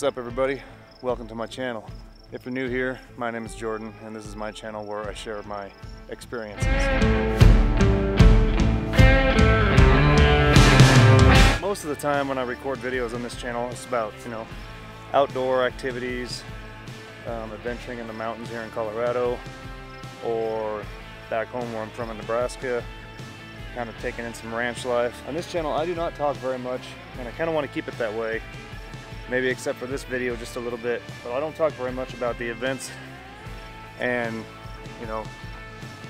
up, everybody? Welcome to my channel. If you're new here, my name is Jordan and this is my channel where I share my experiences. Most of the time when I record videos on this channel, it's about, outdoor activities, adventuring in the mountains here in Colorado, or back home where I'm from in Nebraska, kind of taking in some ranch life. On this channel, I do not talk very much, and I kind of want to keep it that way. Maybe except for this video just a little bit, but I don't talk very much about the events and,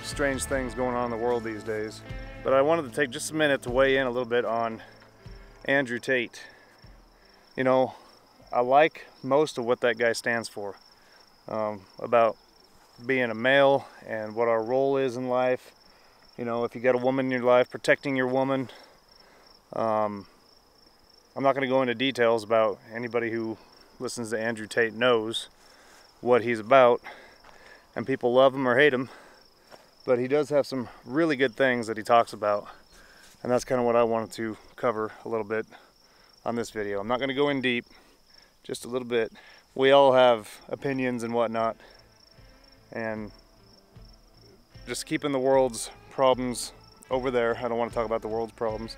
strange things going on in the world these days. But I wanted to take just a minute to weigh in a little bit on Andrew Tate. I like most of what that guy stands for, about being a male and what our role is in life. If you got a woman in your life, protecting your woman. I'm not going to go into details about anybody who listens to Andrew Tate knows what he's about, and people love him or hate him, but he does have some really good things that he talks about, and that's kind of what I wanted to cover a little bit on this video. I'm not going to go in deep, just a little bit. We all have opinions and whatnot, and just keeping the world's problems over there. I don't want to talk about the world's problems.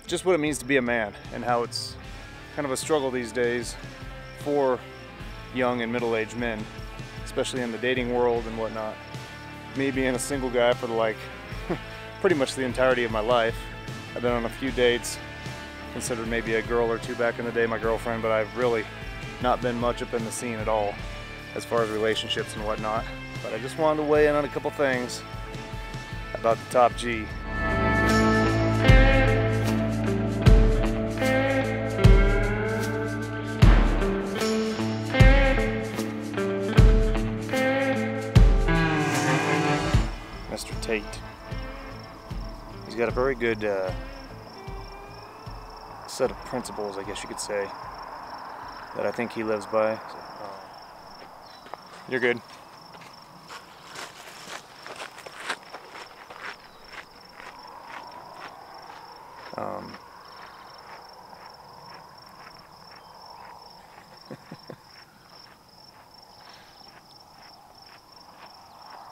Just what it means to be a man and how it's kind of a struggle these days for young and middle-aged men, especially in the dating world and whatnot. Me being a single guy for pretty much the entirety of my life. I've been on a few dates, considered maybe a girl or two back in the day, my girlfriend, but I've really not been much up in the scene at all as far as relationships and whatnot. But I just wanted to weigh in on a couple things about the top G. Mr. Tate. He's got a very good set of principles, I guess you could say, that I think he lives by. You're good.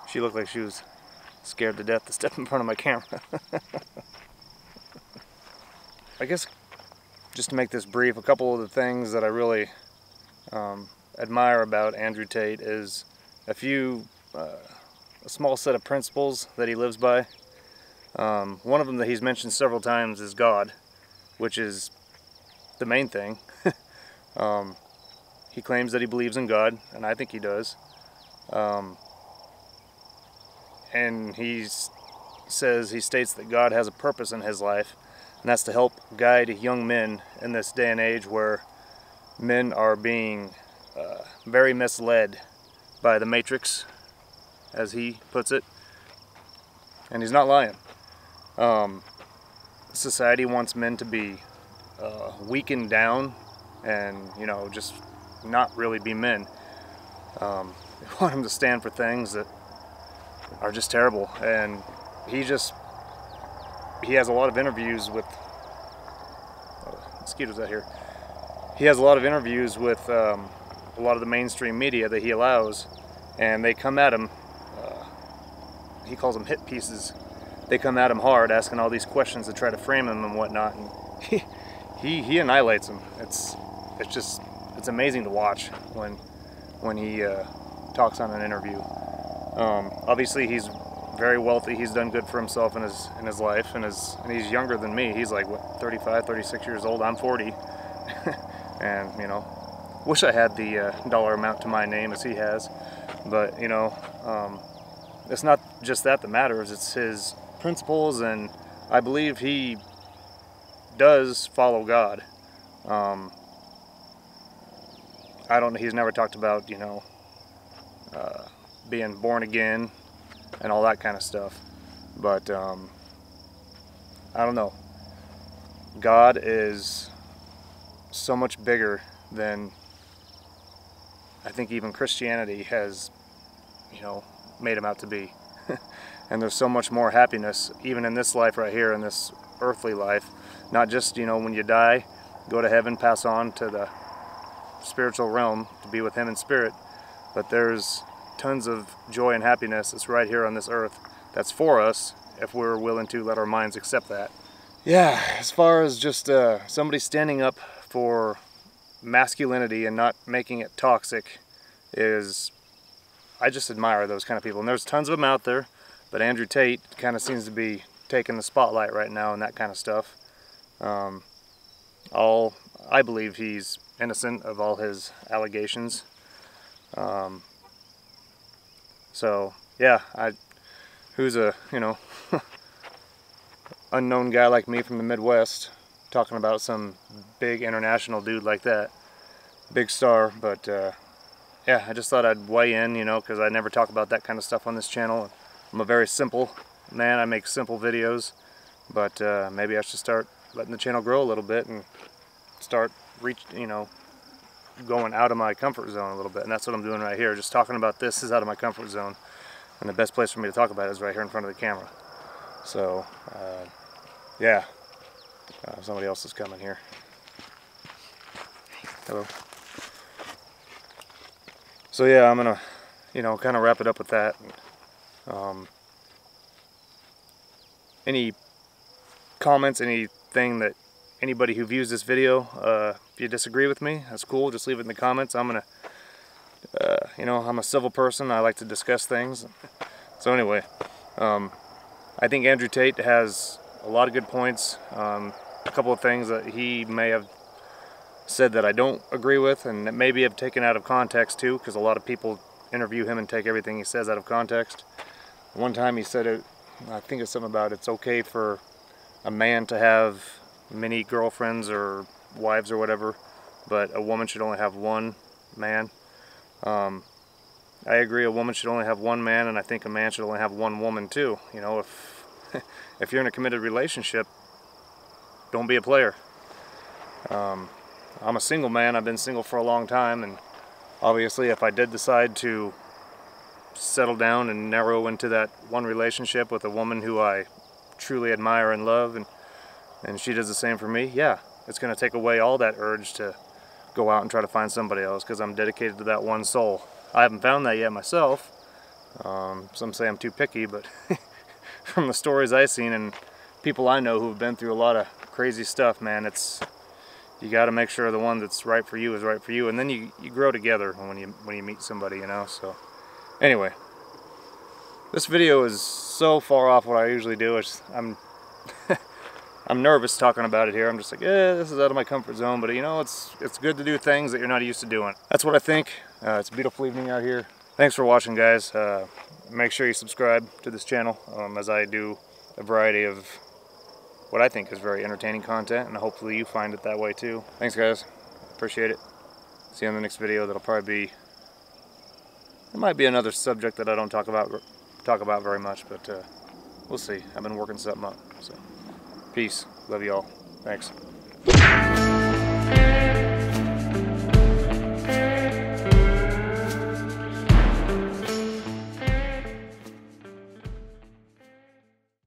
She looked like she was scared to death to step in front of my camera. I guess just to make this brief, a couple of the things that I really admire about Andrew Tate is a small set of principles that he lives by. One of them that he's mentioned several times is God, which is the main thing. He claims that he believes in God, and I think he does. And he states that God has a purpose in his life, and that's to help guide young men in this day and age where men are being very misled by the Matrix, as he puts it. And he's not lying. Society wants men to be weakened down and, just not really be men. They want them to stand for things that are just terrible, and he has a lot of interviews with mosquitoes out here. He has a lot of interviews with a lot of the mainstream media that he allows, and they come at him. He calls them hit pieces. They come at him hard, asking all these questions to try to frame him and whatnot, and he annihilates them. It's amazing to watch when he talks on an interview. Obviously he's very wealthy. He's done good for himself in his life, and he's younger than me. He's like, what, 35, 36 years old. I'm 40. And, wish I had the dollar amount to my name as he has. But, it's not just that matters. It's his principles, and I believe he does follow God. He's never talked about, being born again and all that kind of stuff, but I don't know. God is so much bigger than I think even Christianity has, made him out to be. And there's so much more happiness even in this life right here, in this earthly life, not just when you die go to heaven, pass on to the spiritual realm to be with him in spirit. But there's tons of joy and happiness that's right here on this earth that's for us if we're willing to let our minds accept that. Yeah, as far as just somebody standing up for masculinity and not making it toxic I just admire those kind of people. And there's tons of them out there, but Andrew Tate kind of seems to be taking the spotlight right now and that kind of stuff. I believe he's innocent of all his allegations. So yeah, who's a, you know, unknown guy like me from the Midwest talking about some big international dude like that, big star. But yeah, I just thought I'd weigh in, you know, because I never talk about that kind of stuff on this channel. I'm a very simple man. I make simple videos, but maybe I should start letting the channel grow a little bit and start going out of my comfort zone a little bit. And that's what I'm doing right here. Just talking about this is out of my comfort zone, and the best place for me to talk about it is right here in front of the camera. So yeah, somebody else is coming here. Hello. So yeah, I'm gonna, kind of wrap it up with that. Any comments, anything that anybody who views this video, if you disagree with me, that's cool. Just leave it in the comments. I'm gonna, I'm a civil person. I like to discuss things. So anyway, I think Andrew Tate has a lot of good points. A couple of things that he may have said that I don't agree with, and that maybe have taken out of context too, because a lot of people interview him and take everything he says out of context. One time he said I think it's something about it's okay for a man to have many girlfriends or wives or whatever, but a woman should only have one man. I agree, a woman should only have one man, and I think a man should only have one woman too. If you're in a committed relationship, don't be a player. I'm a single man. I've been single for a long time, and obviously if I did decide to settle down and narrow into that one relationship with a woman who I truly admire and love, and she does the same for me, yeah, it's going to take away all that urge to go out and try to find somebody else, because I'm dedicated to that one soul. I haven't found that yet myself. Some say I'm too picky, but from the stories I've seen and people I know who've been through a lot of crazy stuff, man, you got to make sure the one that's right for you is right for you, and then you grow together when you meet somebody, So anyway, this video is so far off what I usually do. I'm nervous talking about it here. I'm just like, this is out of my comfort zone, but it's good to do things that you're not used to doing. That's what I think. It's a beautiful evening out here. Thanks for watching, guys. Make sure you subscribe to this channel, as I do a variety of what I think is very entertaining content, and hopefully you find it that way too. Thanks, guys. Appreciate it. See you in the next video. That'll probably be, it might be another subject that I don't talk about very much, but we'll see. I've been working something up. So peace. Love you all. Thanks.